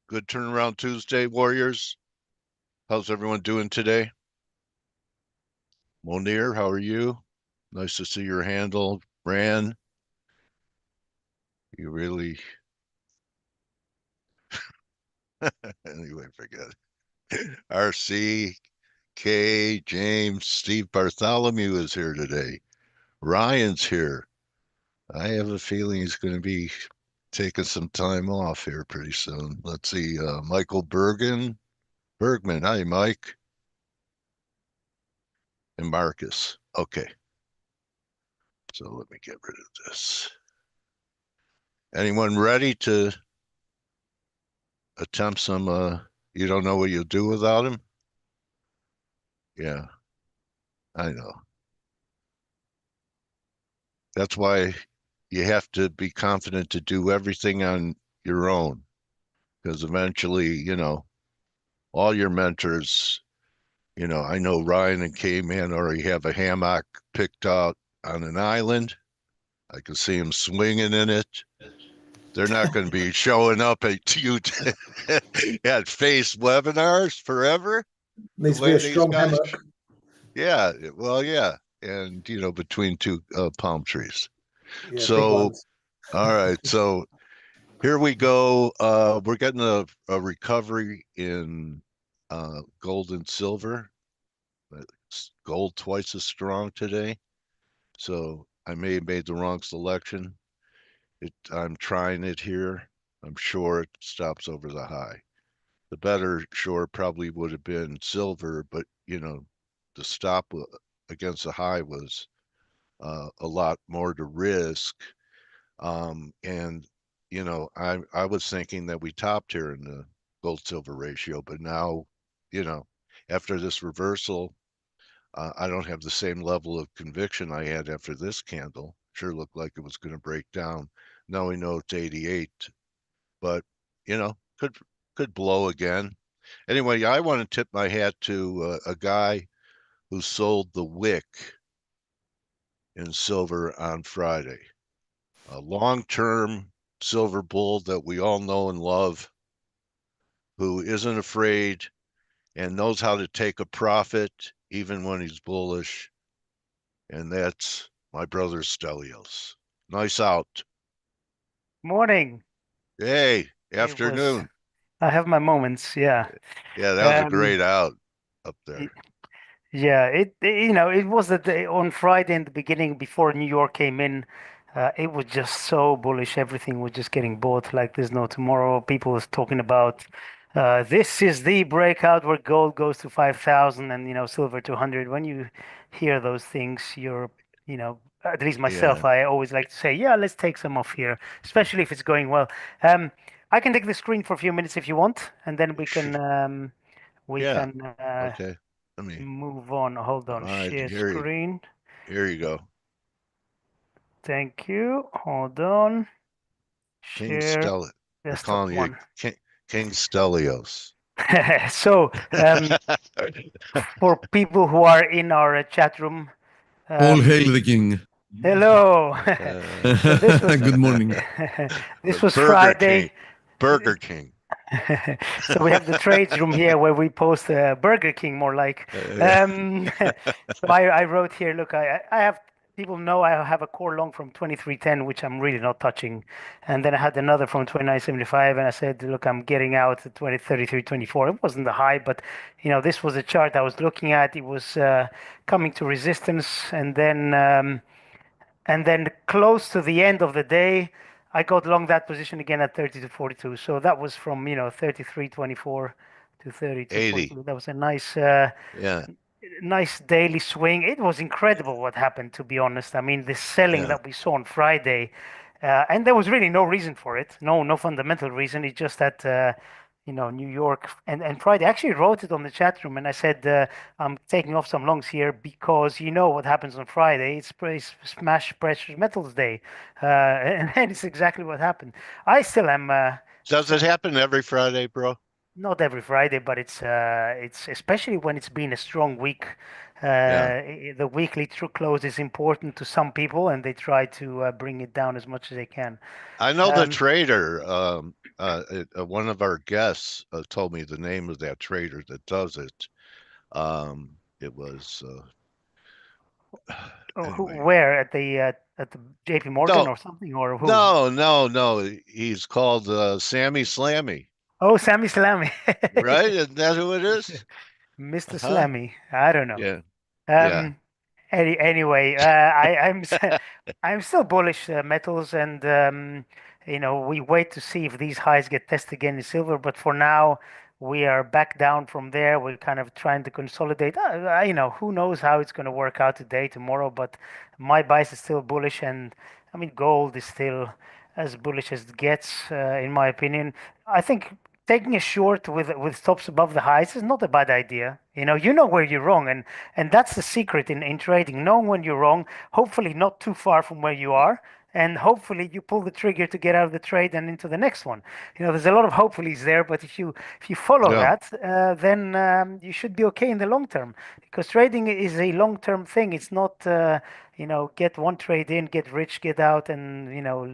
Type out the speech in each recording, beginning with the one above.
Good turnaround Tuesday, Warriors. How's everyone doing today? Monir, how are you? Nice to see your handle. Ran, you really, anyway, forget it. RC, K, James, Steve Bartholomew is here today. Ryan's here. I have a feeling he's going to be taking some time off here pretty soon. Let's see, Michael Bergman. Hi, Mike. And Marcus. Okay, so let me get rid of this. Anyone ready to attempt some, you don't know what you'll do without him? Yeah, I know. That's why you have to be confident to do everything on your own, because eventually, all your mentors, I know Ryan and Kman already have a hammock picked out on an island. I can see them swinging in it. They're not going to be showing up at you at Face webinars forever. The Needs to be way a these strong guys, hammock. yeah, well, yeah, and between two palm trees. Yeah, big So, ones. all right, so here we go. We're getting a recovery in gold and silver. Gold twice as strong today, so I may have made the wrong selection. I'm trying it here. I'm sure it stops over the high. The better short probably would have been silver, but the stop against the high was a lot more to risk. And I was thinking that we topped here in the gold silver ratio, but now, you know, after this reversal, I don't have the same level of conviction I had after this candle. Sure looked like it was going to break down. Now we know it's 88, but could blow again. Anyway, I want to tip my hat to a guy who sold the wick in silver on Friday. A long-term silver bull that we all know and love, who isn't afraid and knows how to take a profit even when he's bullish. And that's my brother Stelios. Nice out. Morning. Hey, It was, afternoon. I have my moments, yeah. Yeah, that was a Um, great out up y- there. yeah, it was the day on Friday in the beginning before New York came in. It was just so bullish. Everything was just getting bought like there's no tomorrow. People was talking about this is the breakout where gold goes to 5,000 and silver to 100. When you hear those things, at least Yeah, myself, I always like to say, yeah, let's take some off here, especially if it's going well. Um, I can take the screen for a few minutes if you want, and then we sh- can we yeah. can Okay. Let me. move on. Hold All on, right, share screen. here you go. Thank you. Hold on. King Share Stel. We're desktop calling you one. King Stelios. So, for people who are in our chat room, All um, hail the king. hello. So this was Good morning. this was Burger King. Friday. Burger King. So we have the trades room here where we post Burger King more like. Yeah. So I wrote here, look, I have people know I have a core long from 2310, which I'm really not touching. And then I had another from 2975, and I said, look, I'm getting out at 2033, 24. It wasn't the high, but this was a chart I was looking at. It was coming to resistance, and then close to the end of the day, I got long that position again at 30 to 42. So that was from 33.24 to 80. 32.42. That was a nice Yeah. nice daily swing. It was incredible what happened, to be honest. I mean, the selling Yeah. that we saw on Friday, and there was really no reason for it. No fundamental reason. It's just that New York and Friday. I actually wrote it on the chat room, and I said I'm taking off some longs here because you know what happens on Friday. It's smash precious metals day, and it's exactly what happened. I still am. Does it happen every Friday, bro? Not every Friday, but it's especially when it's been a strong week. Yeah. The weekly true close is important to some people, and they try to bring it down as much as they can. I know the Um, trader, one of our guests told me the name of that trader that does it. It was, anyway. where at the JP Morgan No, or something, or who? no. He's called Sammy Slammy, Oh, Sammy Salami. right? Isn't that who it is? Mr. Huh? Slammy. I don't know. Yeah, yeah. Um, anyway, I'm still bullish metals, and we wait to see if these highs get tested again in silver. But for now, we are back down from there. We're kind of trying to consolidate. Who knows how it's going to work out today, tomorrow. But my bias is still bullish, and I mean, gold is still as bullish as it gets, in my opinion. I think taking a short with stops above the highs is not a bad idea. You know where you're wrong, and that's the secret in trading, knowing when you're wrong, hopefully not too far from where you are, and hopefully you pull the trigger to get out of the trade and into the next one. There's a lot of hopefullys there, but if you follow Yeah. that, then you should be okay in the long term, because trading is a long-term thing. It's not get one trade in, get rich, get out, and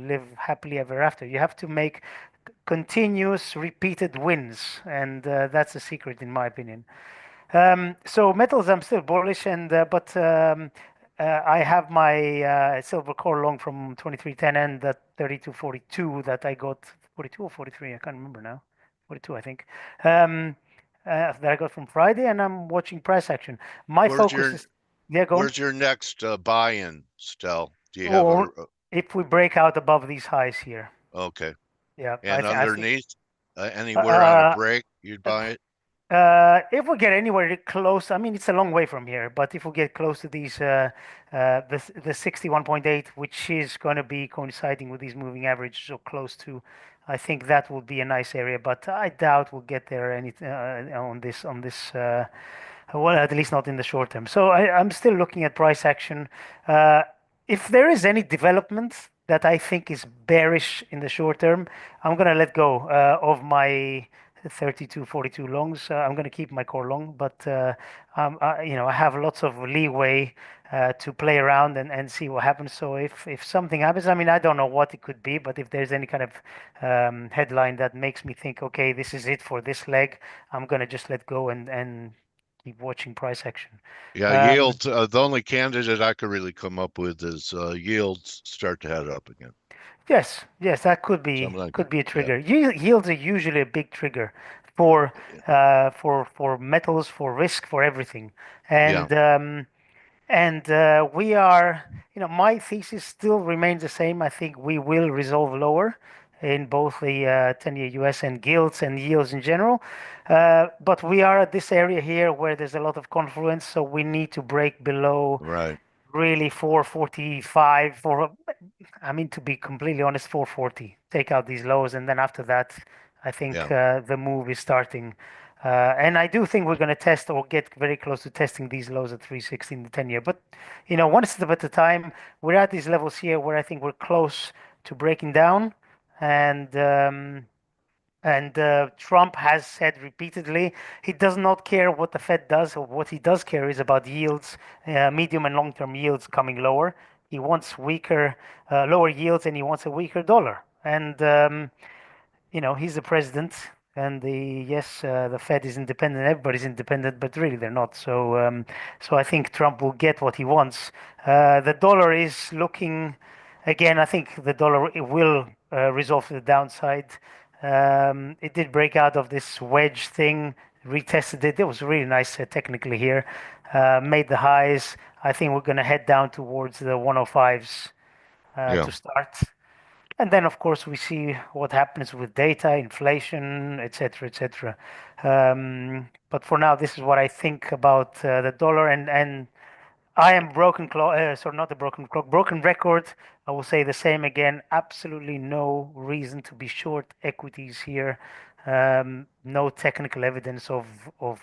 live happily ever after. You have to make continuous repeated wins, and that's the secret in my opinion. So metals, I'm still bullish, and I have my silver core long from 2310 and that 3242 that I got, 42 or 43, I can't remember now, 42 I think, um, that I got from Friday, and I'm watching price action. My Where's focus your is, yeah, go on. Where's your next buy-in, Stel? Do you have Or if we break out above these highs here, okay? yeah, And I think. underneath, anywhere on a Uh, break, you'd buy it? if we get anywhere close, I mean, it's a long way from here, but if we get close to these, the 61.8, which is going to be coinciding with these moving averages so close to, I think that will be a nice area, but I doubt we'll get there on this, well, at least not in the short term. So I'm still looking at price action. Uh, if there is any development that I think is bearish in the short term, I'm going to let go of my 32, 42 longs. I'm going to keep my core long, but I have lots of leeway to play around and see what happens. So if something happens, I mean, I don't know what it could be, but if there's any kind of headline that makes me think, okay, this is it for this leg, I'm going to just let go and keep watching price action. Yeah, Um, yield. The only candidate I could really come up with is yields start to head up again. yes, yes, that could be Something like could that. be a Yeah, trigger. Yields are usually a big trigger for for metals, for risk, for everything. yeah, And we are, my thesis still remains the same. I think we will resolve lower in both the 10-year US and gilts and yields in general. But we are at this area here where there's a lot of confluence, so we need to break below right. really 445 for, I mean, to be completely honest, 440. Take out these lows, and then after that, I think Yeah, the move is starting. And I do think we're going to test or get very close to testing these lows at 360 in the 10 year. But, one step at a time, we're at these levels here where I think we're close to breaking down. And Trump has said repeatedly he does not care what the Fed does, or what he does care is about yields, medium and long-term yields coming lower. He wants lower yields, and he wants a weaker dollar. And he's the president, and the Fed is independent. Everybody's independent, but really they're not. So I think Trump will get what he wants. The dollar is looking, again. I think the dollar it will resolve to the downside. It did break out of this wedge thing, retested it. It was really nice technically here. Made the highs. I think we're going to head down towards the 105s yeah, to start. And then, of course, we see what happens with data, inflation, etc., etc. But for now, this is what I think about the dollar. And I am broken clock, sorry, not a broken clock, broken record. I will say the same again. Absolutely no reason to be short equities here. No technical evidence of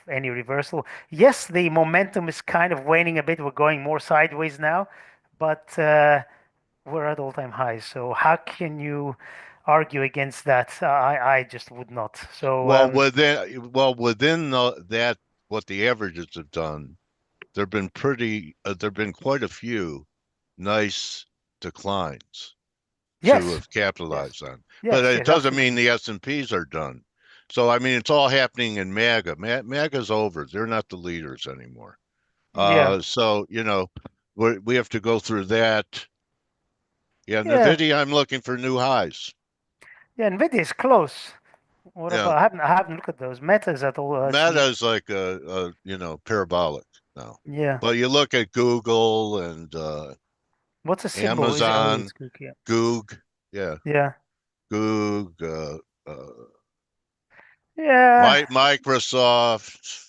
any reversal. Yes, the momentum is kind of waning a bit. We're going more sideways now, but we're at all-time highs. So how can you argue against that? I just would not. So Well, within that, what the averages have done, there've been pretty there've been quite a few nice declines to Yes, have yes, capitalized on. But yes, it yes, doesn't mean absolutely. the S&Ps are done. So I mean it's all happening in MAGA. MAGA's over. They're not the leaders anymore. Yeah, So we have to go through that. Yeah, yeah, Nvidia, I'm looking for new highs. yeah. Nvidia is close. What Yeah, about? I haven't looked at those metas at all. Meta is like parabolic now. Yeah. But you look at Google and What's a symbol? Is it? Oh, Amazon, it's good. Yeah. Goog, yeah, Yeah. Goog, Yeah. Microsoft,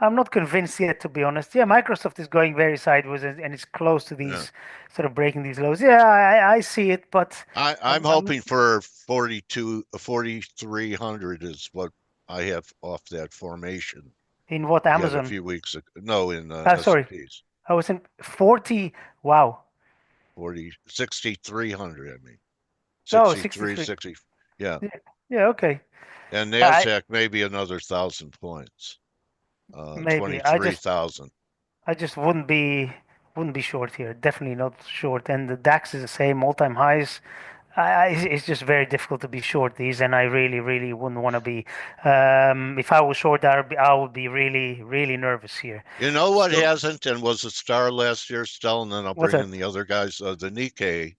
I'm not convinced yet, to be honest. Yeah, Microsoft is going very sideways and it's close to yeah. these sort of breaking these lows. Yeah, I see it, but I'm I'm hoping for 4,300 is what I have off that formation in what we had a Amazon? few weeks ago. No, in Sorry, S&Ps. I was in 40. Wow. 6,300, I mean. Oh, 63, 63. 60. Yeah. Yeah, yeah, okay. And I NASDAQ maybe another 1,000 points. maybe I just 23,000. I just wouldn't be short here. Definitely not short. And the DAX is the same, all-time highs. It's just very difficult to be short these, and I really, really wouldn't want to be. If I was short, I would be really, really nervous here. You know what So hasn't and was a star last year, Stel, and then I'll what's bring that? in the other guys. The Nikkei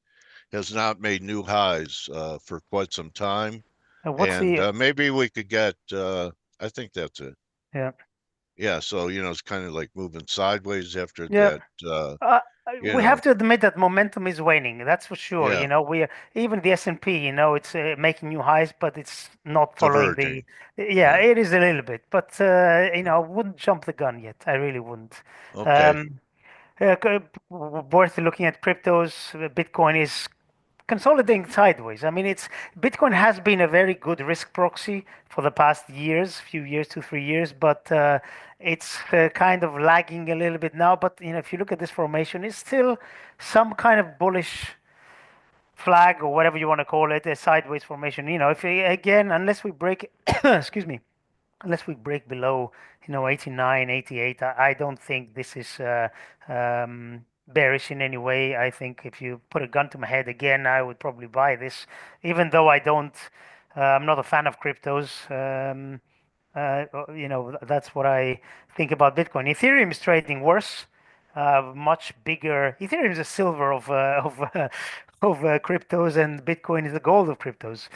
has not made new highs for quite some time. What's And the? maybe we could get, I think that's it. Yeah, Yeah, so, it's kind of like moving sideways after yeah. that, Uh, you we have know, to admit that momentum is waning. That's for sure. yeah, We are, even the S&P. It's making new highs, but it's not following the. diverging. Yeah, Yeah. it is a little bit, but I wouldn't jump the gun yet. I really wouldn't. Okay. Um, worth looking at cryptos. Bitcoin is consolidating sideways. I mean, it's Bitcoin has been a very good risk proxy for the past years, few years, 2, 3 years, but it's kind of lagging a little bit now. But if you look at this formation, it's still some kind of bullish flag or whatever you want to call it, a sideways formation. If again, unless we break, excuse me, unless we break below 89, 88, I don't think this is bearish in any way. I think if you put a gun to my head again, I would probably buy this, even though I'm not a fan of cryptos. That's what I think about Bitcoin. Ethereum is trading worse, much bigger. Ethereum is a silver of cryptos, and Bitcoin is the gold of cryptos.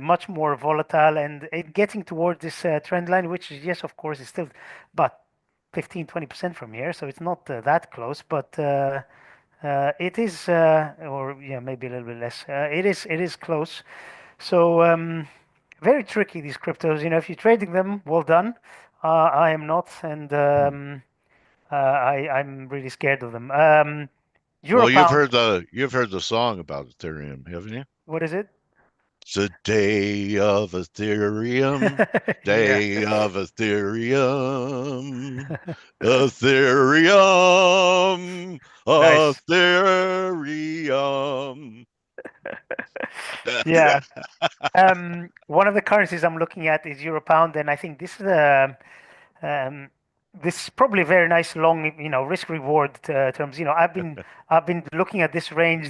Much more volatile and getting towards this trend line, which is, yes, of course, is still but 15-20% from here, so it's not that close, but it is, or yeah, maybe a little bit less. It is close. So very tricky, these cryptos. If you're trading them, well done. I am not, and I'm really scared of them. Euro Well, pound, you've heard the song about Ethereum, haven't you? what is it? It's the day of Ethereum, Yeah. day of Ethereum, Ethereum, Nice. Ethereum. Yeah. One of the currencies I'm looking at is euro pound, and I think um, this is probably a very nice long, risk reward terms. I've been looking at this range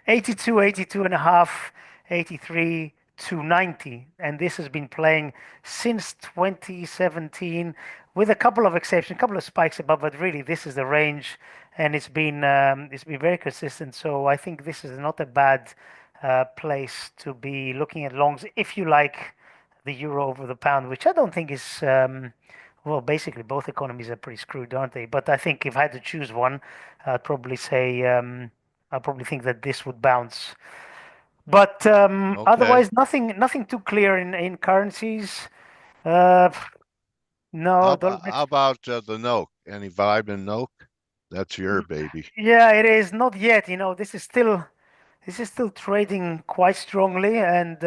82, 82 and a half, 83 to 90, and this has been playing since 2017 with a couple of exceptions, a couple of spikes above, but really this is the range, and it's been very consistent. So I think this is not a bad place to be looking at longs if you like the euro over the pound, which I don't think is. Well, basically, both economies are pretty screwed, aren't they? But I think if I had to choose one, I'd probably say I probably think that this would bounce. But Okay. otherwise, nothing too clear in currencies. Uh, no, dollar How next. about the Noke? Any vibe in Noke? That's your baby. Yeah, it is not yet. This is still trading quite strongly, and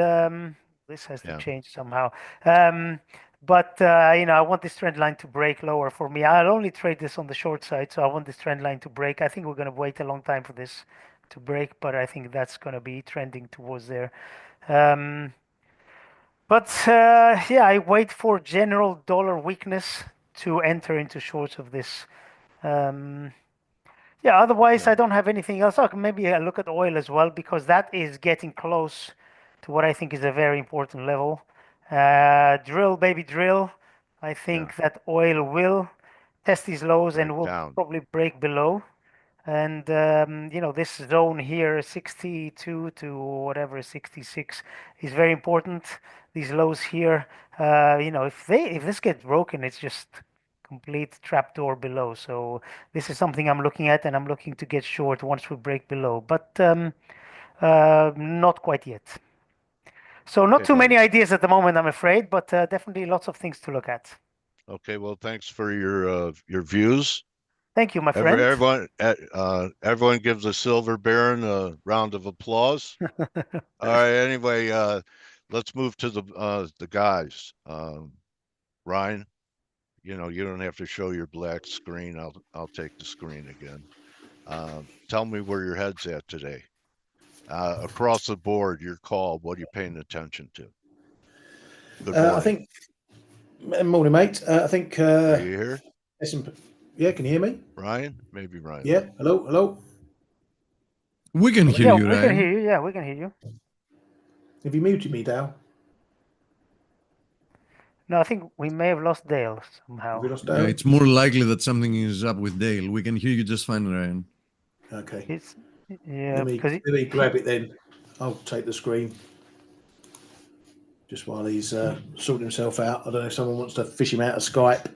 this has to Yeah. change somehow. Um, but I want this trend line to break lower for me. I'll only trade this on the short side, so I want this trend line to break. I think we're going to wait a long time for this to break, but I think that's going to be trending towards there. Um, but yeah, I wait for general dollar weakness to enter into shorts of this. Yeah, otherwise I Okay. don't have anything else. Okay, maybe I look at oil as well because that is getting close to what I think is a very important level. Drill, baby, drill. I Yeah. think that oil will test these lows Break and will down. probably break below. And this zone here, 62 to whatever 66, is very important. These lows here, if this gets broken, it's just complete trapdoor below. So this is something I'm looking at, and I'm looking to get short once we break below, but not quite yet. So not Okay, too many buddy. ideas at the moment, I'm afraid, but definitely lots of things to look at. Okay, well, thanks for your views. Thank you, my friend. Everyone gives the Silver Baron a round of applause. All right, anyway, let's move to the guys. Ryan, you don't have to show your black screen. I'll take the screen again. Tell me where your head's at today. Across the board, your call. What are you paying attention to? Good I morning. think, morning, mate. I think, Are you here, yeah, can you hear me? Ryan? Maybe Ryan Yeah, left. hello, hello. We can hear Yeah, you, we can hear Ryan. you. Yeah, we can hear you. Have you muted me, Dale? No, I think we may have lost Dale Have somehow. we lost Yeah, Dale? it's more likely that something is up with Dale. We can hear you just fine, Ryan. Okay. It's yeah, because Let me grab it then. I'll take the screen. Just while he's sorting himself out. I don't know if someone wants to fish him out of Skype.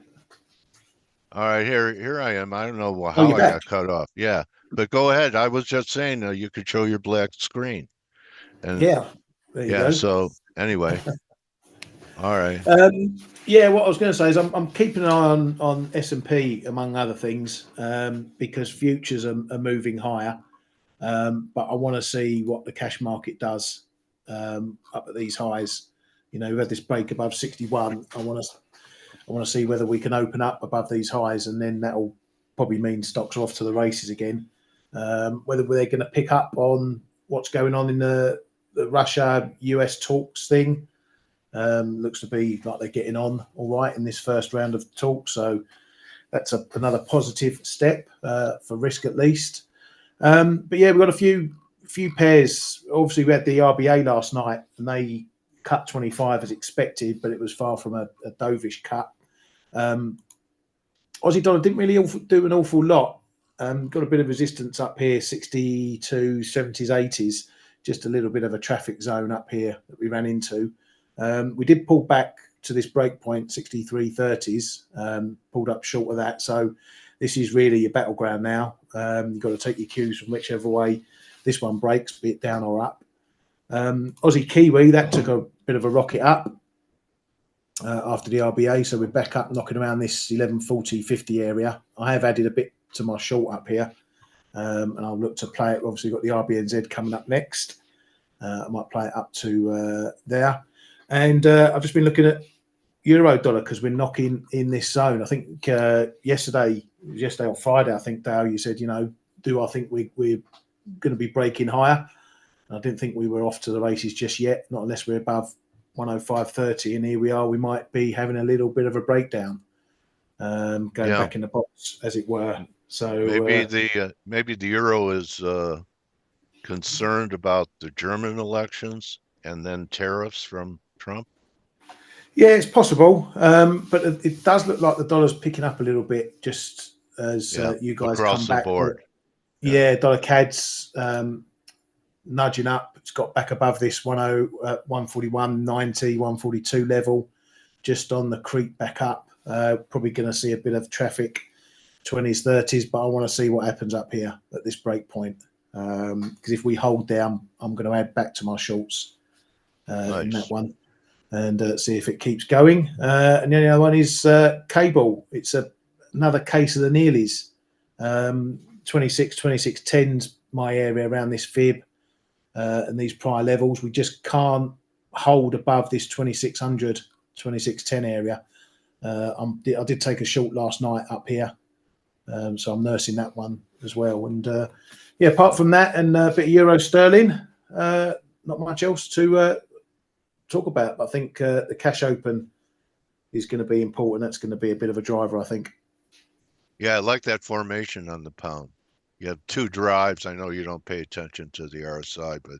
All right, here I am. I don't know Oh, how you're I back. got cut off. Yeah, but go ahead. I was just saying you could show your black screen, and Yeah, there you yeah. go. So anyway, all right. Yeah, what I was going to say is I'm keeping an eye on S&P among other things because futures are moving higher. But I want to see what the cash market does up at these highs. We've had this break above 61. I want to see whether we can open up above these highs, and then that'll probably mean stocks are off to the races again. Whether they're going to pick up on what's going on in the Russia-US talks thing. Looks to be like they're getting on all right in this first round of talks. So that's another positive step for risk at least. But yeah, we've got a few pairs. Obviously, we had the RBA last night, and they cut 25 as expected, but it was far from a dovish cut. Aussie dollar didn't really do an awful lot. Got a bit of resistance up here, 62, 70s, 80s. Just a little bit of a traffic zone up here that we ran into. We did pull back to this break point, 63.30s, pulled up short of that. So this is really your battleground now. You've got to take your cues from whichever way this one breaks, be it down or up. Aussie Kiwi, that took a bit of a rocket up after the RBA. So we're back up knocking around this 11.40-50 area. I have added a bit to my short up here. And I'll look to play it. Obviously, got the RBNZ coming up next. I might play it up to there. And I've just been looking at euro dollar because we're knocking in this zone. I think yesterday or Friday, I think, Dale, you said, do I think we're going to be breaking higher? And I didn't think we were off to the races just yet, not unless we're above 105.30. And here we are. We might be having a little bit of a breakdown, going back in the box, as it were. So Maybe the euro is concerned about the German elections and then tariffs from Trump. Yeah, it's possible, but it does look like the dollar's picking up a little bit just as you guys across come the back. board. Yeah, dollar CAD's nudging up. It's got back above this 141.90, 142 level, just on the creep back up. Probably going to see a bit of traffic, 20s, 30s, but I want to see what happens up here at this break point. Because if we hold down, I'm going to add back to my shorts in that one. And see if it keeps going. And the other one is cable. It's another case of the Nearlies. 26.10's my area around this fib and these prior levels. We just can't hold above this 2600, 2610 area. I did take a short last night up here. So I'm nursing that one as well. And apart from that and a bit of euro sterling, not much else to talk about. I think the cash open is going to be important. That's going to be a bit of a driver, I think. Yeah, I like that formation on the pound. You have two drives. I know you don't pay attention to the RSI, but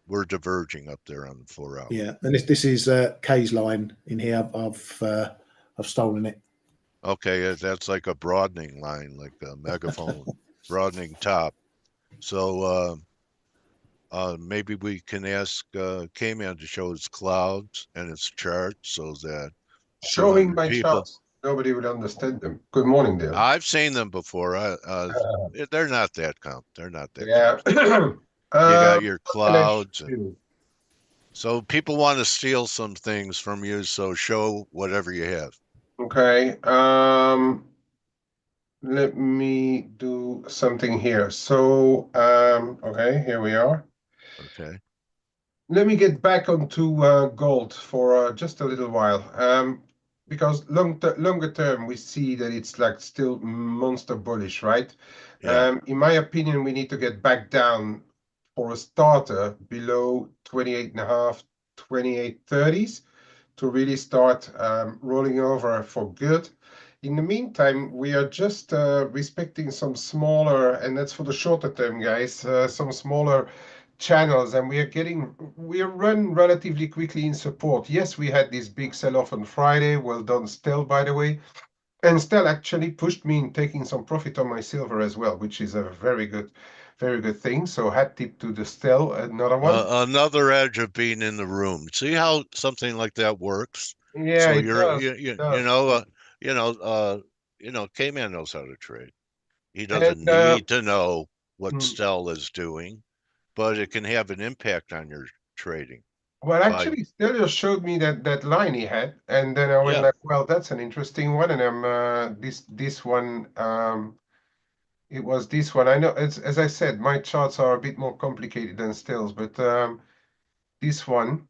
we're diverging up there on the 4 hour. Yeah, and this is K's line in here. I've stolen it. Okay, that's like a broadening line, like a megaphone, broadening top. So maybe we can ask Kman to show his clouds and his chart so that Showing 200 my people. charts, nobody would understand them. Good morning, Dale. I've seen them before. They're not that They're not that. Yeah. You got your what can I clouds. show you? So people want to steal some things from you. So show whatever you have. Okay. Let me do something here. So, okay, here we are. Okay. Let me get back onto gold for just a little while. Because longer term, we see that it's like still monster bullish, right? Yeah. In my opinion, we need to get back down for a starter below 28.5, 28.30s to really start rolling over for good. In the meantime, we are just respecting some smaller, and that's for the shorter term, guys, some smaller channels, and we are run relatively quickly in support. Yes, we had this big sell-off on Friday. Well done, Stel, by the way. And Stel actually pushed me in taking some profit on my silver as well, which is a very good thing. So hat tip to the Stel, another one. Another edge of being in the room. See how something like that works? Yeah, So it does. Kman knows how to trade. He And doesn't need to know what hmm. Stel is doing, but it can have an impact on your trading. Well, actually, Stel just showed me that line he had, and then I went like, well, that's an interesting one. And I'm this one. It was this one. I know, as I said, my charts are a bit more complicated than Stel's, but this one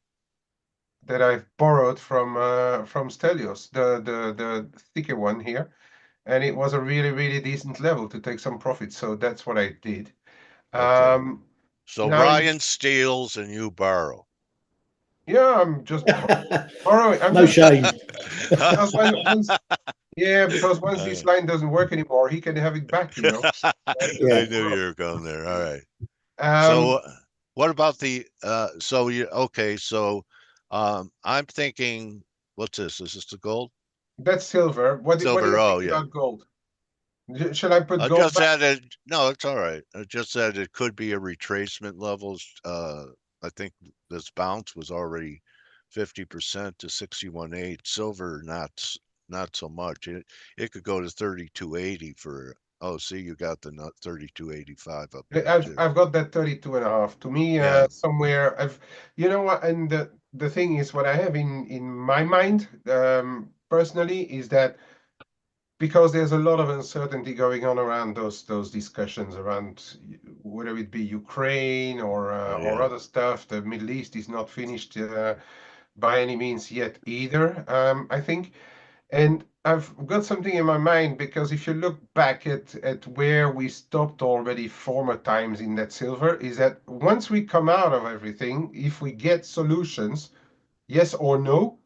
that I've borrowed from Stelios, the thicker one here, and it was a really decent level to take some profit. So that's what I did. Okay. So Now Ryan steals and you borrow. yeah, I'm just borrowing. No shame. Because once this line doesn't work anymore, he can have it back, you know. I knew you were going there. All right. So what about the I'm thinking, what's this? Is this the gold? That's silver. What do you think about gold? Shall I put gold back? No, it's all right. I just said it could be a retracement levels. I think this bounce was already 50% to 61.8. Silver, not so much. It could go to 32.80 for. Oh, see, you got the 32.85 up there too. I've got that 32.5. To me, somewhere you know what, and the thing is, what I have in my mind, personally, is that because there's a lot of uncertainty going on around those discussions around whether it be Ukraine or other stuff. The Middle East is not finished by any means yet either, I think. And I've got something in my mind because if you look back at where we stopped already former times in that silver, is that once we come out of everything, if we get solutions, yes or no,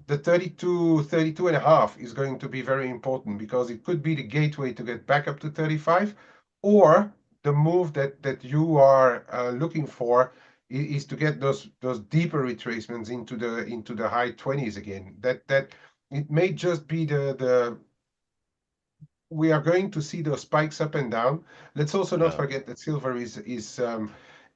the 32.5 is going to be very important because it could be the gateway to get back up to 35, or the move that you are looking for is to get those deeper retracements into the high 20s again. That it may just be we are going to see those spikes up and down. Let's also not forget that silver is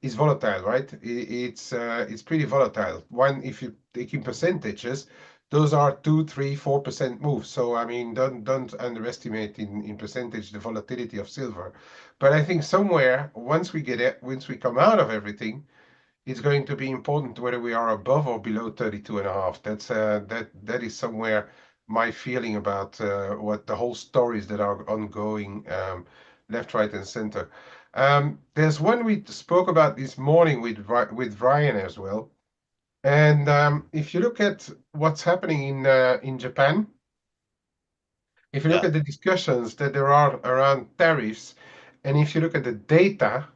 volatile, right? It's pretty volatile. One, if you take in percentages, those are 2, 3, 4% moves. So I mean, don't underestimate in percentage the volatility of silver. But I think somewhere once we come out of everything, it's going to be important whether we are above or below 32.5. That's that is somewhere my feeling about what the whole stories that are ongoing, left, right, and center. There's one we spoke about this morning with Ryan as well. And if you look at what's happening in Japan, if you look at the discussions that there are around tariffs, and if you look at the data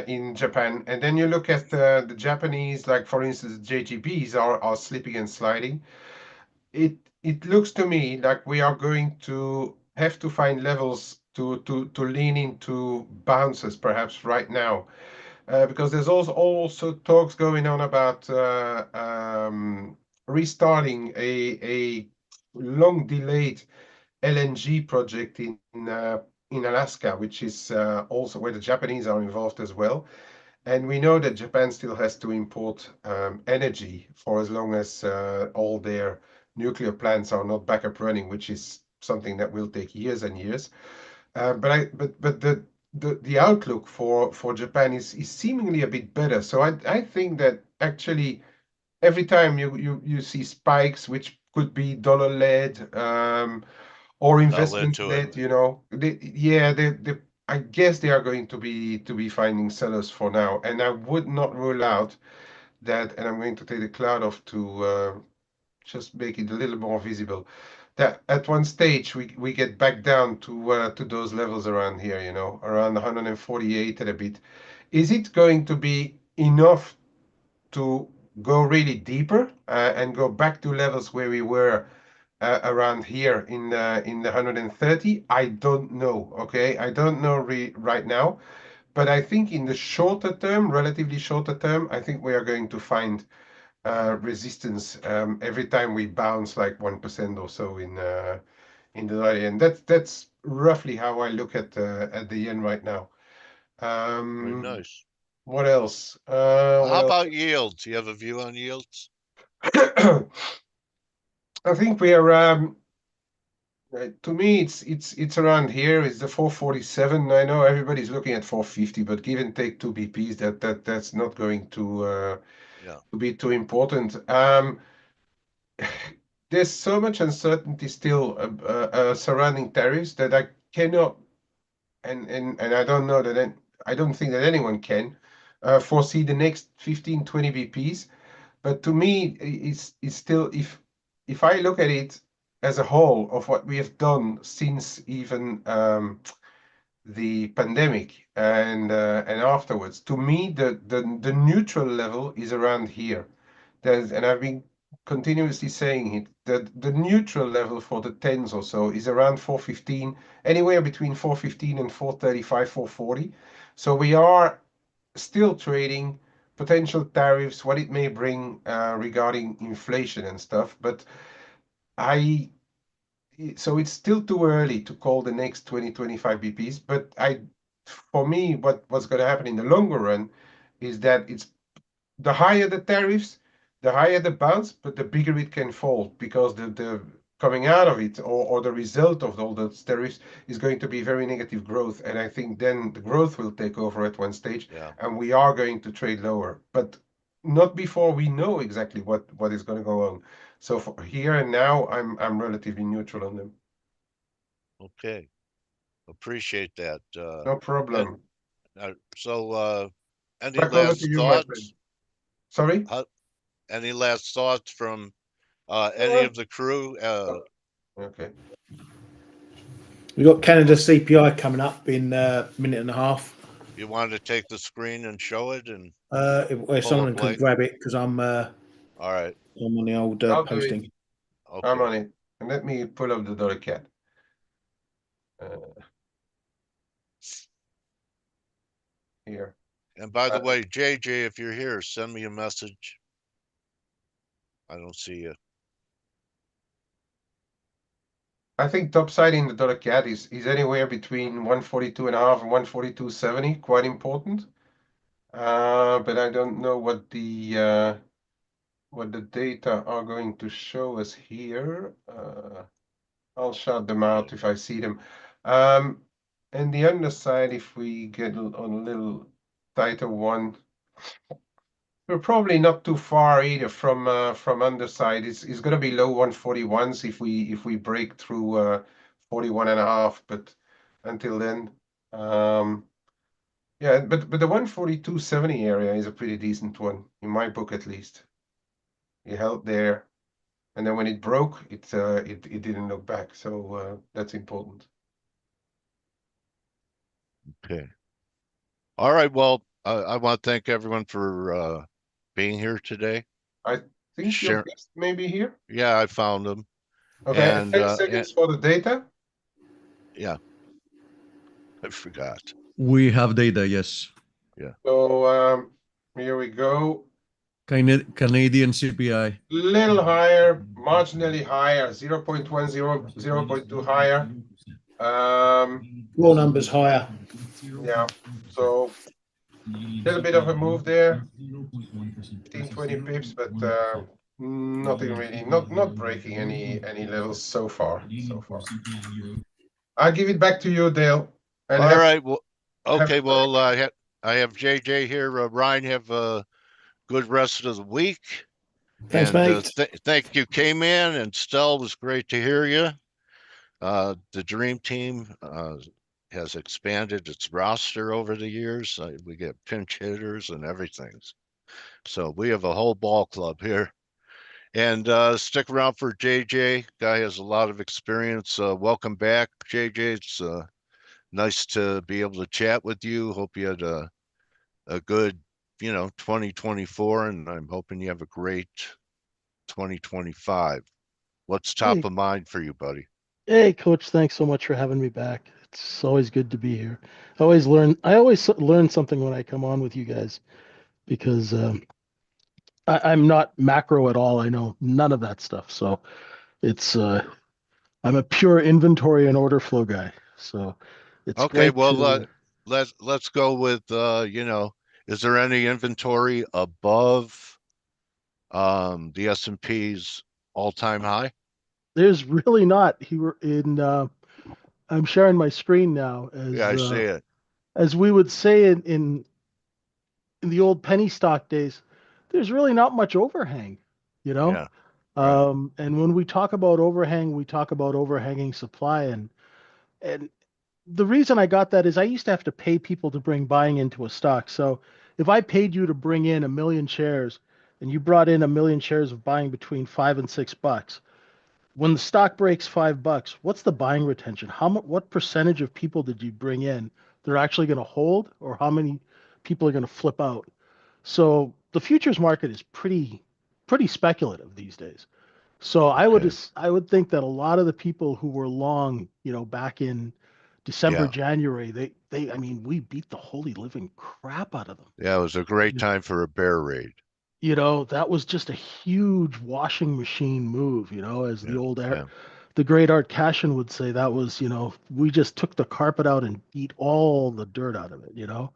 in Japan, and then you look at the Japanese, like for instance, JGBs are slipping and sliding. it looks to me like we are going to have to find levels to lean into bounces perhaps right now, because there's also talks going on about restarting a long delayed LNG project in Alaska, which is also where the Japanese are involved as well. And we know that Japan still has to import energy for as long as all their nuclear plants are not back up running, which is something that will take years and years. But the outlook for Japan is seemingly a bit better. So I think that actually every time you see spikes, which could be dollar led, or investment into it. led, I guess they are going to be finding sellers for now, and I would not rule out that. And I'm going to take the cloud off to just make it a little more visible. That at one stage we get back down to those levels around here, around 148 and a bit. Is it going to be enough to go really deeper and go back to levels where we were around here in the 130? I don't know. Okay, I don't know right now, but I think in the shorter term, relatively shorter term, I think we are going to find resistance every time we bounce like 1% or so in the area, and that's roughly how I look at the yen right now. Very nice. What else? How about yields? You have a view on yields? I think we are. To me, it's around here. It's the 447. I know everybody's looking at 450, but give and take 2 BPs, that's not going to be too important. There's so much uncertainty still surrounding tariffs that I cannot, and I don't know that I don't think that anyone can foresee the next 15, 20 BPs. But to me, it's still, if I look at it as a whole of what we have done since even the pandemic and afterwards, to me the neutral level is around here. And I've been continuously saying it, that the neutral level for the tens or so is around 415, anywhere between 415 and 435, 440. So we are still trading potential tariffs, what it may bring regarding inflation and stuff. But so it's still too early to call the next 20, 25 BPs. But for me, what's going to happen in the longer run is that it's the higher the tariffs, the higher the bounce, but the bigger it can fall, because the coming out of it, or the result of all those tariffs, is going to be very negative growth. And I think then the growth will take over at one stage, and we are going to trade lower, but not before we know exactly what is going to go on. So for here and now, I'm relatively neutral on them. Okay, appreciate that. No problem. So, any Back over last to you, my friend. thoughts? Sorry? Any last thoughts from any of the crew? Okay. We've got Canada CPI coming up in a minute and a half. You wanted to take the screen and show it, and if someone can grab it, because I'm all right. I'm on the old posting. Okay. I'm on it, and let me pull up the dollar cat. Here. And by the way, JJ, if you're here, send me a message. I don't see you. I think topside in the dollar cat is anywhere between 142.5 and 142.70, quite important. But I don't know what the data are going to show us here. I'll shout them out if I see them. And the underside, if we get on a little tighter one, we're probably not too far either from underside. It's going to be low 141s if we break through 41.5. But until then, yeah. But the 142.70 area is a pretty decent one in my book, at least. It held there, and then when it broke, it didn't look back. So that's important. Okay. All right. Well, I want to thank everyone for being here today. I think your guest may be here. Yeah, I found them. Okay, And 10 seconds for the data. yeah, I forgot. We have data, yes. Yeah. So here we go. Canadian CPI. Little higher, marginally higher, 0.10, 0.2 higher. Raw numbers higher. Yeah, so a little bit of a move there, 15, 20 pips, but nothing really, not breaking any levels so far. I'll give it back to you, Dale. And All right. Well, have okay. Well, I have JJ here. Ryan, have a good rest of the week. Thanks, And mate. thank you, Kman and Stel. It was great to hear you. The Dream Team has expanded its roster over the years. We get pinch hitters and everything. So we have a whole ball club here. And stick around for JJ. Guy has a lot of experience. Welcome back, JJ. It's nice to be able to chat with you. Hope you had a good, 2024, and I'm hoping you have a great 2025. What's top of mind for you, buddy? Hey, Coach, thanks so much for having me back. It's always good to be here. I always learn something when I come on with you guys because I'm not macro at all. I know none of that stuff. So it's I'm a pure inventory and order flow guy. So it's Okay, great well, to. let's go with is there any inventory above the S&P's all-time high? There's really not. He were in. I'm sharing my screen now Yeah, I see it. as we would say in the old penny stock days, there's really not much overhang, you know? Yeah, right. And when we talk about overhang, we talk about overhanging supply. And the reason I got that is I used to have to pay people to bring buying into a stock. So if I paid you to bring in 1 million shares and you brought in 1 million shares of buying between $5 and $6, when the stock breaks $5, what's the buying retention? What percentage of people did you bring in? They're actually going to hold, or how many people are going to flip out? So the futures market is pretty speculative these days. So Okay. I would think that a lot of the people who were long, back in December, Yeah. January, I mean, we beat the holy living crap out of them. Yeah, it was a great time for a bear raid. That was just a huge washing machine move, as Yeah. the great Art Cashin would say, that was, we just took the carpet out and beat all the dirt out of it. Yeah.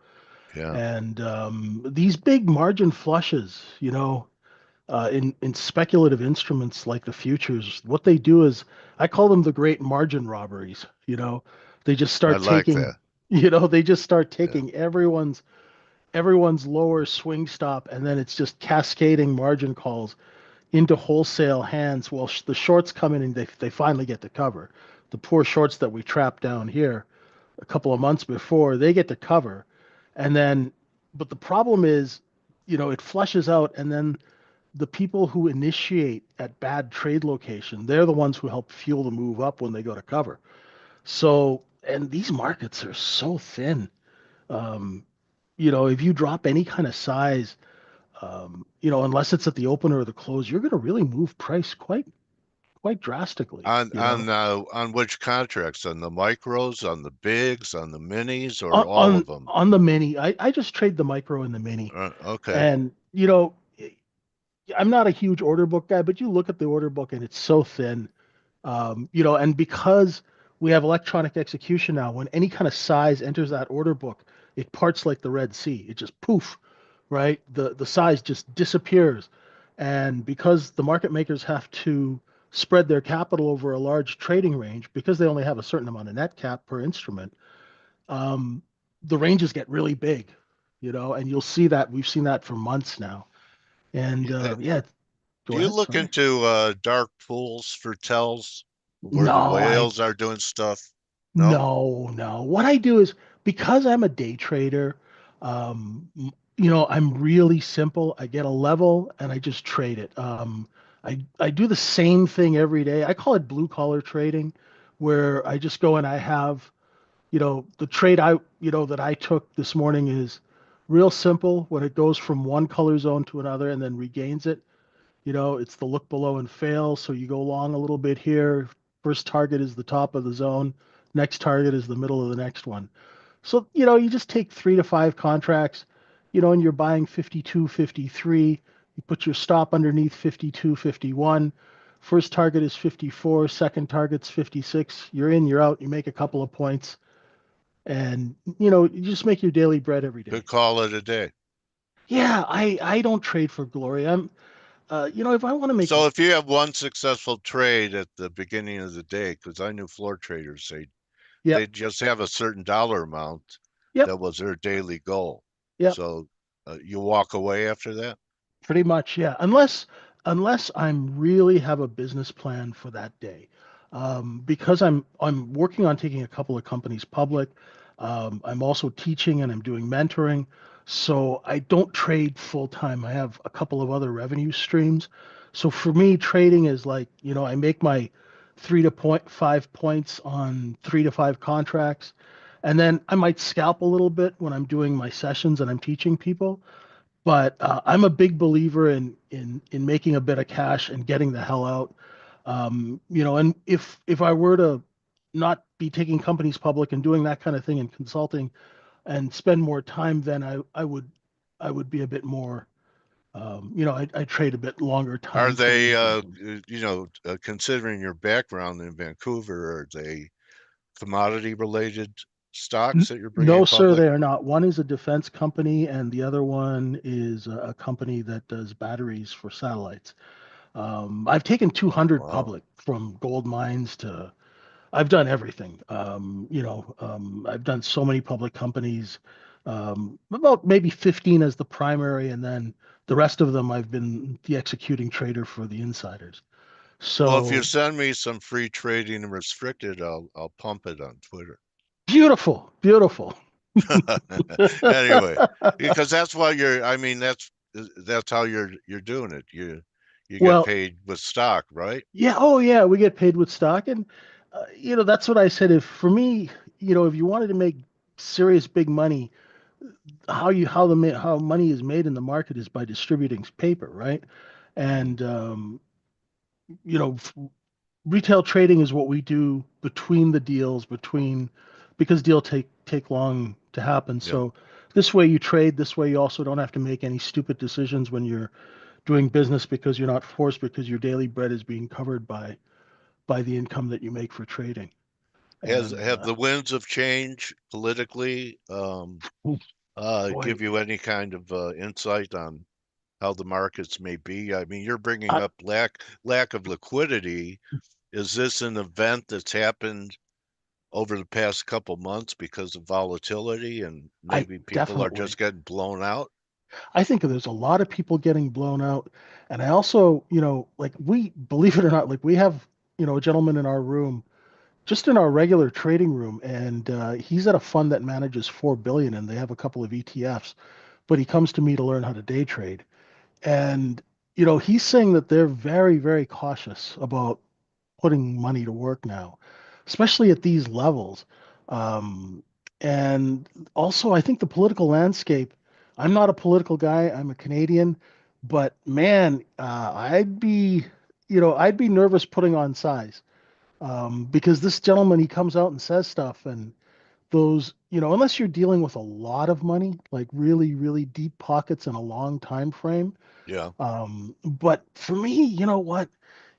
And these big margin flushes, in speculative instruments like the futures, what they do is I call them the great margin robberies. They just I start like taking, that. they just start Yeah. taking everyone's lower swing stop, and then it's just cascading margin calls into wholesale hands. Well, the shorts come in and they finally get to cover. The poor shorts that we trapped down here a couple of months before, they get to cover. And then, but the problem is, it flushes out, and then the people who initiate at bad trade location, they're the ones who help fuel the move up when they go to cover. So, and these markets are so thin. Um, if you drop any kind of size, unless it's at the open or the close, you're going to really move price quite drastically. On which contracts? On the micros, on the bigs, on the minis, or on all on, of them? on the mini. I just trade the micro and the mini, Okay. and I'm not a huge order book guy, but you look at the order book and it's so thin. And because we have electronic execution now, when any kind of size enters that order book, it parts like the Red Sea. It just poof, right? The size just disappears. And because the market makers have to spread their capital over a large trading range, because they only have a certain amount of net cap per instrument, um, the ranges get really big, and you'll see that we've seen that for months now. And yeah, Do go you ahead. look Sorry. into dark pools for tells where the No, whales are doing stuff? No? no. What I do is, because I'm a day trader, I'm really simple. I get a level and I just trade it. I do the same thing every day. I call it blue collar trading, where I just go and I have, the trade that I took this morning is real simple. When it goes from one color zone to another and then regains it, It's the look below and fail. So you go long a little bit here. First target is the top of the zone. Next target is the middle of the next one. So, you just take 3 to 5 contracts, and you're buying 52, 53. You put your stop underneath 52, 51. First target is 54. Second target's 56. You're in, you're out. You make a couple of points. And, you just make your daily bread every day. Could call it a day. Yeah, I don't trade for glory. If I want to make. So if you have one successful trade at the beginning of the day, because I knew floor traders, they just have a certain dollar amount that was their daily goal. Yeah. So you walk away after that? Pretty much, yeah. Unless I'm really have a business plan for that day. Because I'm working on taking a couple of companies public. I'm also teaching and I'm doing mentoring. So I don't trade full time. I have a couple of other revenue streams. So for me, trading is like, I make my 3 to 5 points on 3 to 5 contracts. And then I might scalp a little bit when I'm doing my sessions and I'm teaching people. But I'm a big believer in making a bit of cash and getting the hell out. And if I were to not be taking companies public and doing that kind of thing and consulting and spend more time, then I would be a bit more. I trade a bit longer time. Are they, considering your background in Vancouver, are they commodity related stocks that you're bringing No, public? sir, they are not. One is a defense company, and the other one is a company that does batteries for satellites. I've taken 200 public, from gold mines to, I've done everything. I've done so many public companies, about maybe 15 as the primary, and then the rest of them I've been the executing trader for the insiders. So, well, if you send me some free trading and restricted, I'll pump it on Twitter. Beautiful. Anyway, because that's why that's how you're doing it. You get paid with stock, right? Yeah. Oh, yeah. We get paid with stock, and that's what I said. If for me, if you wanted to make serious big money, how money is made in the market is by distributing paper, right? And you know, retail trading is what we do between the deals, because deals take long to happen. So this way you trade. This way you also don't have to make any stupid decisions when you're doing business, because you're not forced, because your daily bread is being covered by the income that you make for trading. Have the winds of change politically give you any kind of insight on how the markets may be? I mean, you're bringing up lack of liquidity. Is this an event that's happened over the past couple months because of volatility, and maybe people are just getting blown out? I think there's a lot of people getting blown out. And I also, we, believe it or not, we have, a gentleman in our room, just in our regular trading room, and he's at a fund that manages 4 billion, and they have a couple of ETFs, but he comes to me to learn how to day trade. And, he's saying that they're very, very cautious about putting money to work now, especially at these levels. And also, I think the political landscape, I'm not a political guy, I'm a Canadian, but man, I'd be nervous putting on size, because this gentleman, he comes out and says stuff, and those, unless you're dealing with a lot of money, like really, really deep pockets and a long time frame. Yeah. But for me, you know what?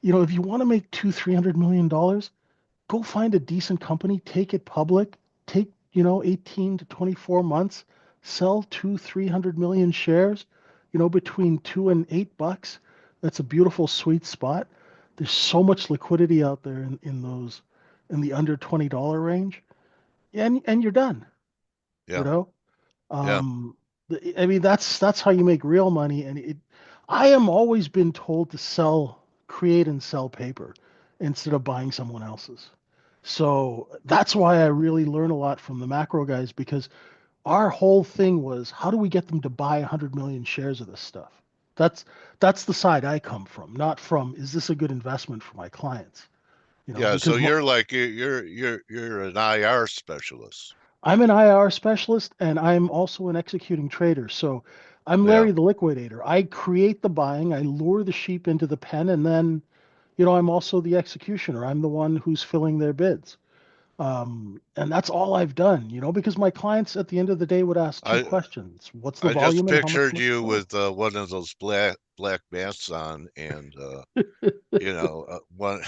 If you want to make $200-300 million, go find a decent company, take it public, take, 18 to 24 months, sell 200-300 million shares, between $2 and $8. That's a beautiful sweet spot. There's so much liquidity out there in those, in the under $20 range, and you're done. Yeah. I mean, that's how you make real money. And I am always been told to create and sell paper instead of buying someone else's. So that's why I really learn a lot from the macro guys, because our whole thing was, how do we get them to buy 100 million shares of this stuff? That's the side I come from, not from, is this a good investment for my clients? So you're an IR specialist. I'm an IR specialist, and I'm also an executing trader. So I'm Larry the liquidator. I create the buying, I lure the sheep into the pen, and then, I'm also the executioner. I'm the one who's filling their bids. And that's all I've done, because my clients at the end of the day would ask two questions. What's the I just volume and how much pictured do I you sell? with one of those black masks on and one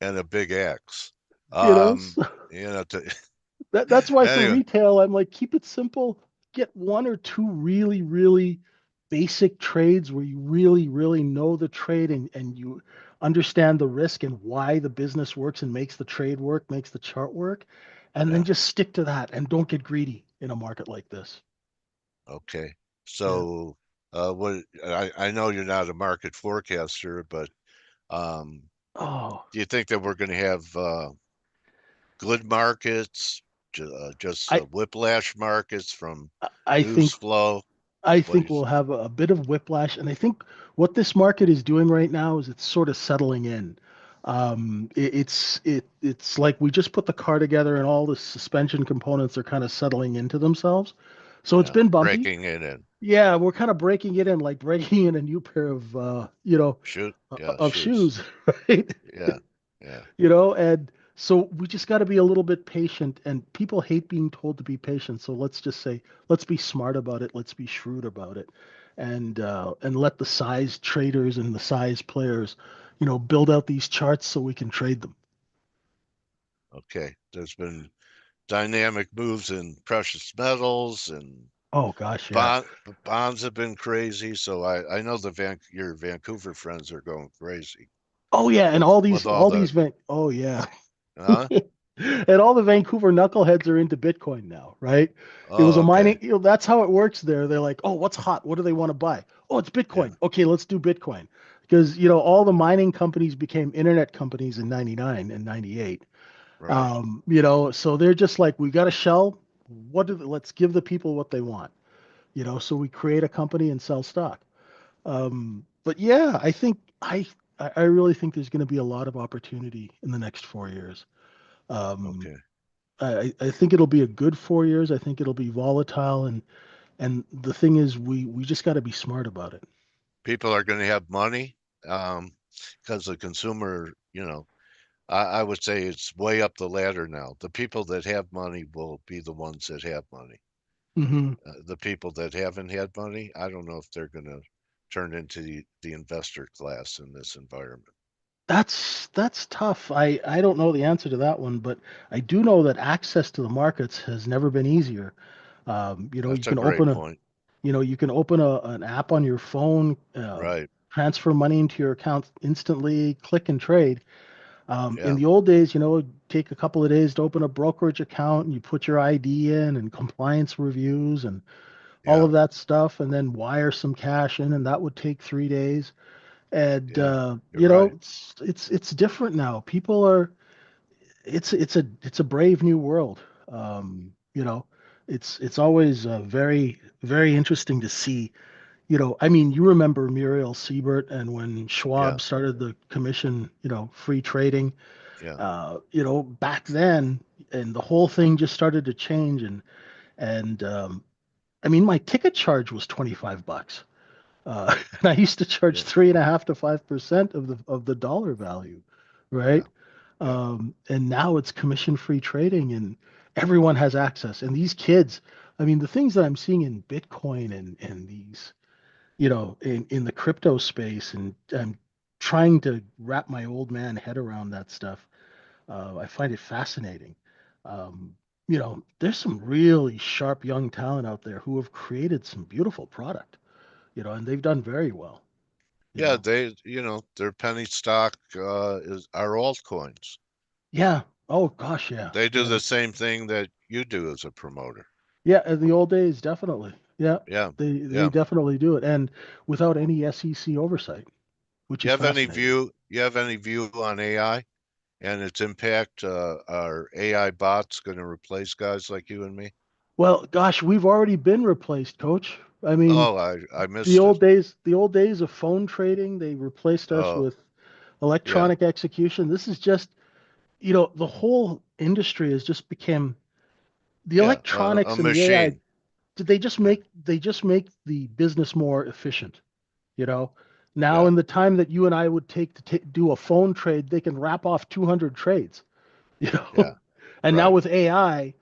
and a big axe. So that's why for Anyway, retail, I'm like, keep it simple. Get one or two really, really basic trades where you really, really know the trade and you understand the risk and why the business works and makes the trade work, makes the chart work. And then just stick to that and don't get greedy in a market like this. Okay. So what I know you're not a market forecaster, but do you think that we're going to have good markets, just I whiplash markets from I news think flow? I What do you think we'll have a bit of whiplash, and I think what this market is doing right now is it's sort of settling in. It's like we just put the car together, and all the suspension components are kind of settling into themselves. So it's been bumpy. breaking it in? Yeah, we're kind of breaking it in, like breaking in a new pair of of Shoes. shoes, right? Yeah, yeah. And so we just got to be a little bit patient, and people hate being told to be patient. So let's just say, let's be smart about it. Let's be shrewd about it, and let the size traders and the size players, build out these charts so we can trade them. Okay. There's been dynamic moves in precious metals and Oh gosh, yeah. bonds have been crazy. So I know your Vancouver friends are going crazy. Oh yeah, and with all the oh yeah. huh? And all the Vancouver knuckleheads are into Bitcoin now, right? It was Oh, a okay. mining, that's how it works there. They're like, oh, what's hot? What do they want to buy? Oh, it's Bitcoin. Yeah. Okay, let's do Bitcoin. Because, all the mining companies became internet companies in 99 and 98. Right. So they're just like, we got a shell. Let's give the people what they want. So we create a company and sell stock. But yeah, I really think there's going to be a lot of opportunity in the next 4 years. Okay. I think it'll be a good 4 years. I think it'll be volatile, and the thing is, we just got to be smart about it. People are going to have money, because the consumer, I would say it's way up the ladder now. The people that have money will be the ones that have money. Mm-hmm. The people that haven't had money, I don't know if they're going to turn into the investor class in this environment. That's tough. I don't know the answer to that one, but I do know that access to the markets has never been easier. You That's a can great open point. an app on your phone, Right. transfer money into your account instantly, click and trade. In Yeah. the old days, it'd take a couple of days to open a brokerage account, and you put your ID in and compliance reviews and all Yeah. of that stuff, and then wire some cash in, and that would take 3 days. And Yeah. You're right. it's different now. People are it's a brave new world. It's always very very interesting to see. I mean, you remember Muriel Siebert and when Yeah. Schwab started the commission, free trading, Yeah. back then, and the whole thing just started to change. And I mean, my ticket charge was $25. And I used to charge Yeah. 3.5 to 5% of the dollar value, right? Yeah. Yeah. And now it's commission-free trading, and everyone has access. And these kids, I mean, the things that I'm seeing in Bitcoin and these, in the crypto space, and I'm trying to wrap my old man head around that stuff. I find it fascinating. There's some really sharp young talent out there who have created some beautiful product, and they've done very well. Yeah, their penny stock are altcoins. Yeah. Oh gosh, yeah. They do Yeah. the same thing that you do as a promoter. Yeah, in the old days, definitely. Yeah. Yeah. They Yeah. definitely do it, and without any SEC oversight, which You is have any fascinating. view on AI and its impact? Are AI bots going to replace guys like you and me? Well, gosh, we've already been replaced, Coach. I mean, Oh, I missed it. the old days of phone trading, they replaced us Oh, with yeah. electronic execution. This is just, the whole industry has just become the Yeah. A electronics and the AI. machine. they just make the business more efficient. You know, now Yeah. in the time that you and I would take to do a phone trade, they can wrap off 200 trades. You know, Yeah. and now Right. with AI,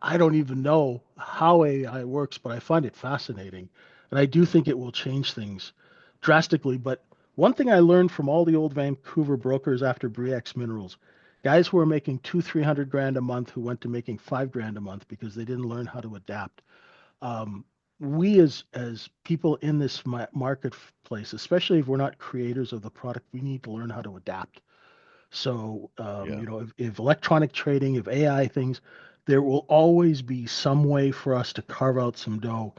I don't even know how AI works, but I find it fascinating, and I do think it will change things drastically. But one thing I learned from all the old Vancouver brokers after Bre-X Minerals, guys who were making 200-300 grand a month who went to making 5 grand a month because they didn't learn how to adapt. We as people in this marketplace, especially if we're not creators of the product, we need to learn how to adapt. So, Yeah. you know, if electronic trading, if AI things, there will always be some way for us to carve out some dough.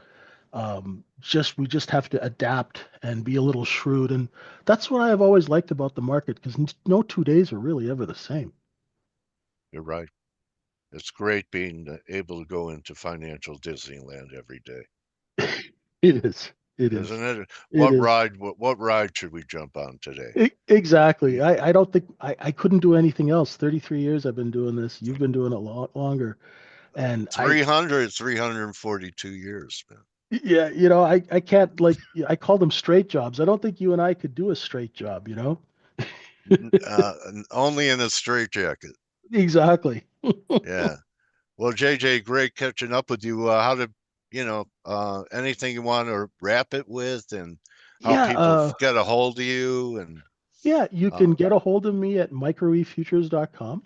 We just have to adapt and be a little shrewd, and that's what I've always liked about the market because no 2 days are really ever the same. You're right. It's great being able to go into financial Disneyland every day, It is. It is. isn't it? It is. What ride should we jump on today? Exactly. I don't think I couldn't do anything else. 33 years I've been doing this. You've been doing it a lot longer. And 342 years, man. yeah, you know, I can't like, I call them straight jobs. I don't think you and I could do a straight job, you know? Only in a straitjacket. Exactly. Yeah. Well, JJ, great catching up with you. How did anything you want to wrap it with, and how Yeah, people get a hold of you, and yeah, you can get a hold of me at microefutures.com.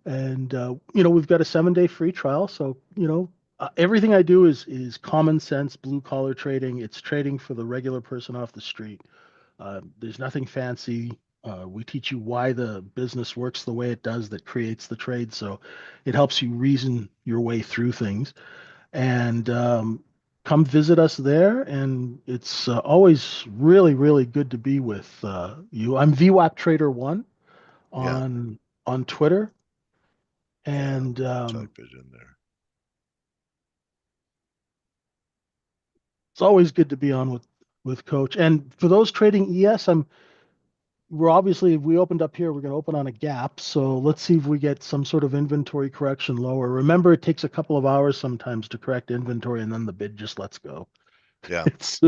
And you know, we've got a 7-day free trial. So, you know, everything I do is common sense, blue collar trading. It's trading for the regular person off the street. There's nothing fancy. We teach you why the business works the way it does that creates the trade. So it helps you reason your way through things. And come visit us there. And it's always really, really good to be with you. I'm VWAP Trader One yeah, on Twitter. yeah, And type it in there. it's always good to be on with Coach. And for those trading ES, we're obviously, if we opened up here, we're going to open on a gap. So let's see if we get some sort of inventory correction lower. Remember, it takes a couple of hours sometimes to correct inventory, and then the bid just lets go. Yeah. It's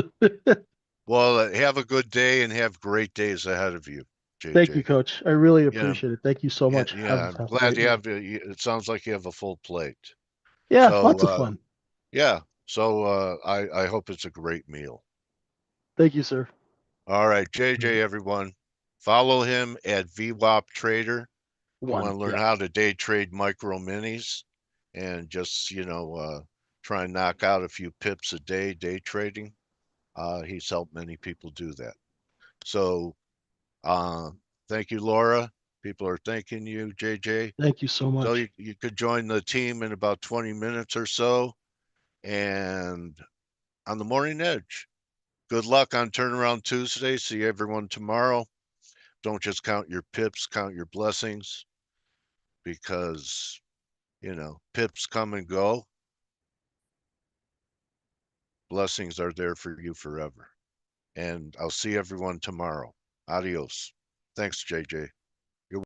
Well, have a good day and have great days ahead of you, Thank you, JJ. Coach. I really Yeah, appreciate it. Thank you so much. yeah. I'm Have a glad great you night. have. It sounds like you have a full plate. Yeah, So, lots of fun. yeah. So, I hope it's a great meal. Thank you, sir. All right, JJ, everyone, follow him at VWAP Trader. If you want One. to learn Yeah. how to day trade micro minis and just, try and knock out a few pips a day trading. He's helped many people do that. So, uh, thank you, Laura. People are thanking you, JJ. Thank you so So much. you could join the team in about 20 minutes or so. And on the morning edge, good luck on Turnaround Tuesday. See everyone tomorrow. Don't just count your pips, count your blessings, because, pips come and go. Blessings are there for you forever. And I'll see everyone tomorrow. Adios. Thanks, JJ.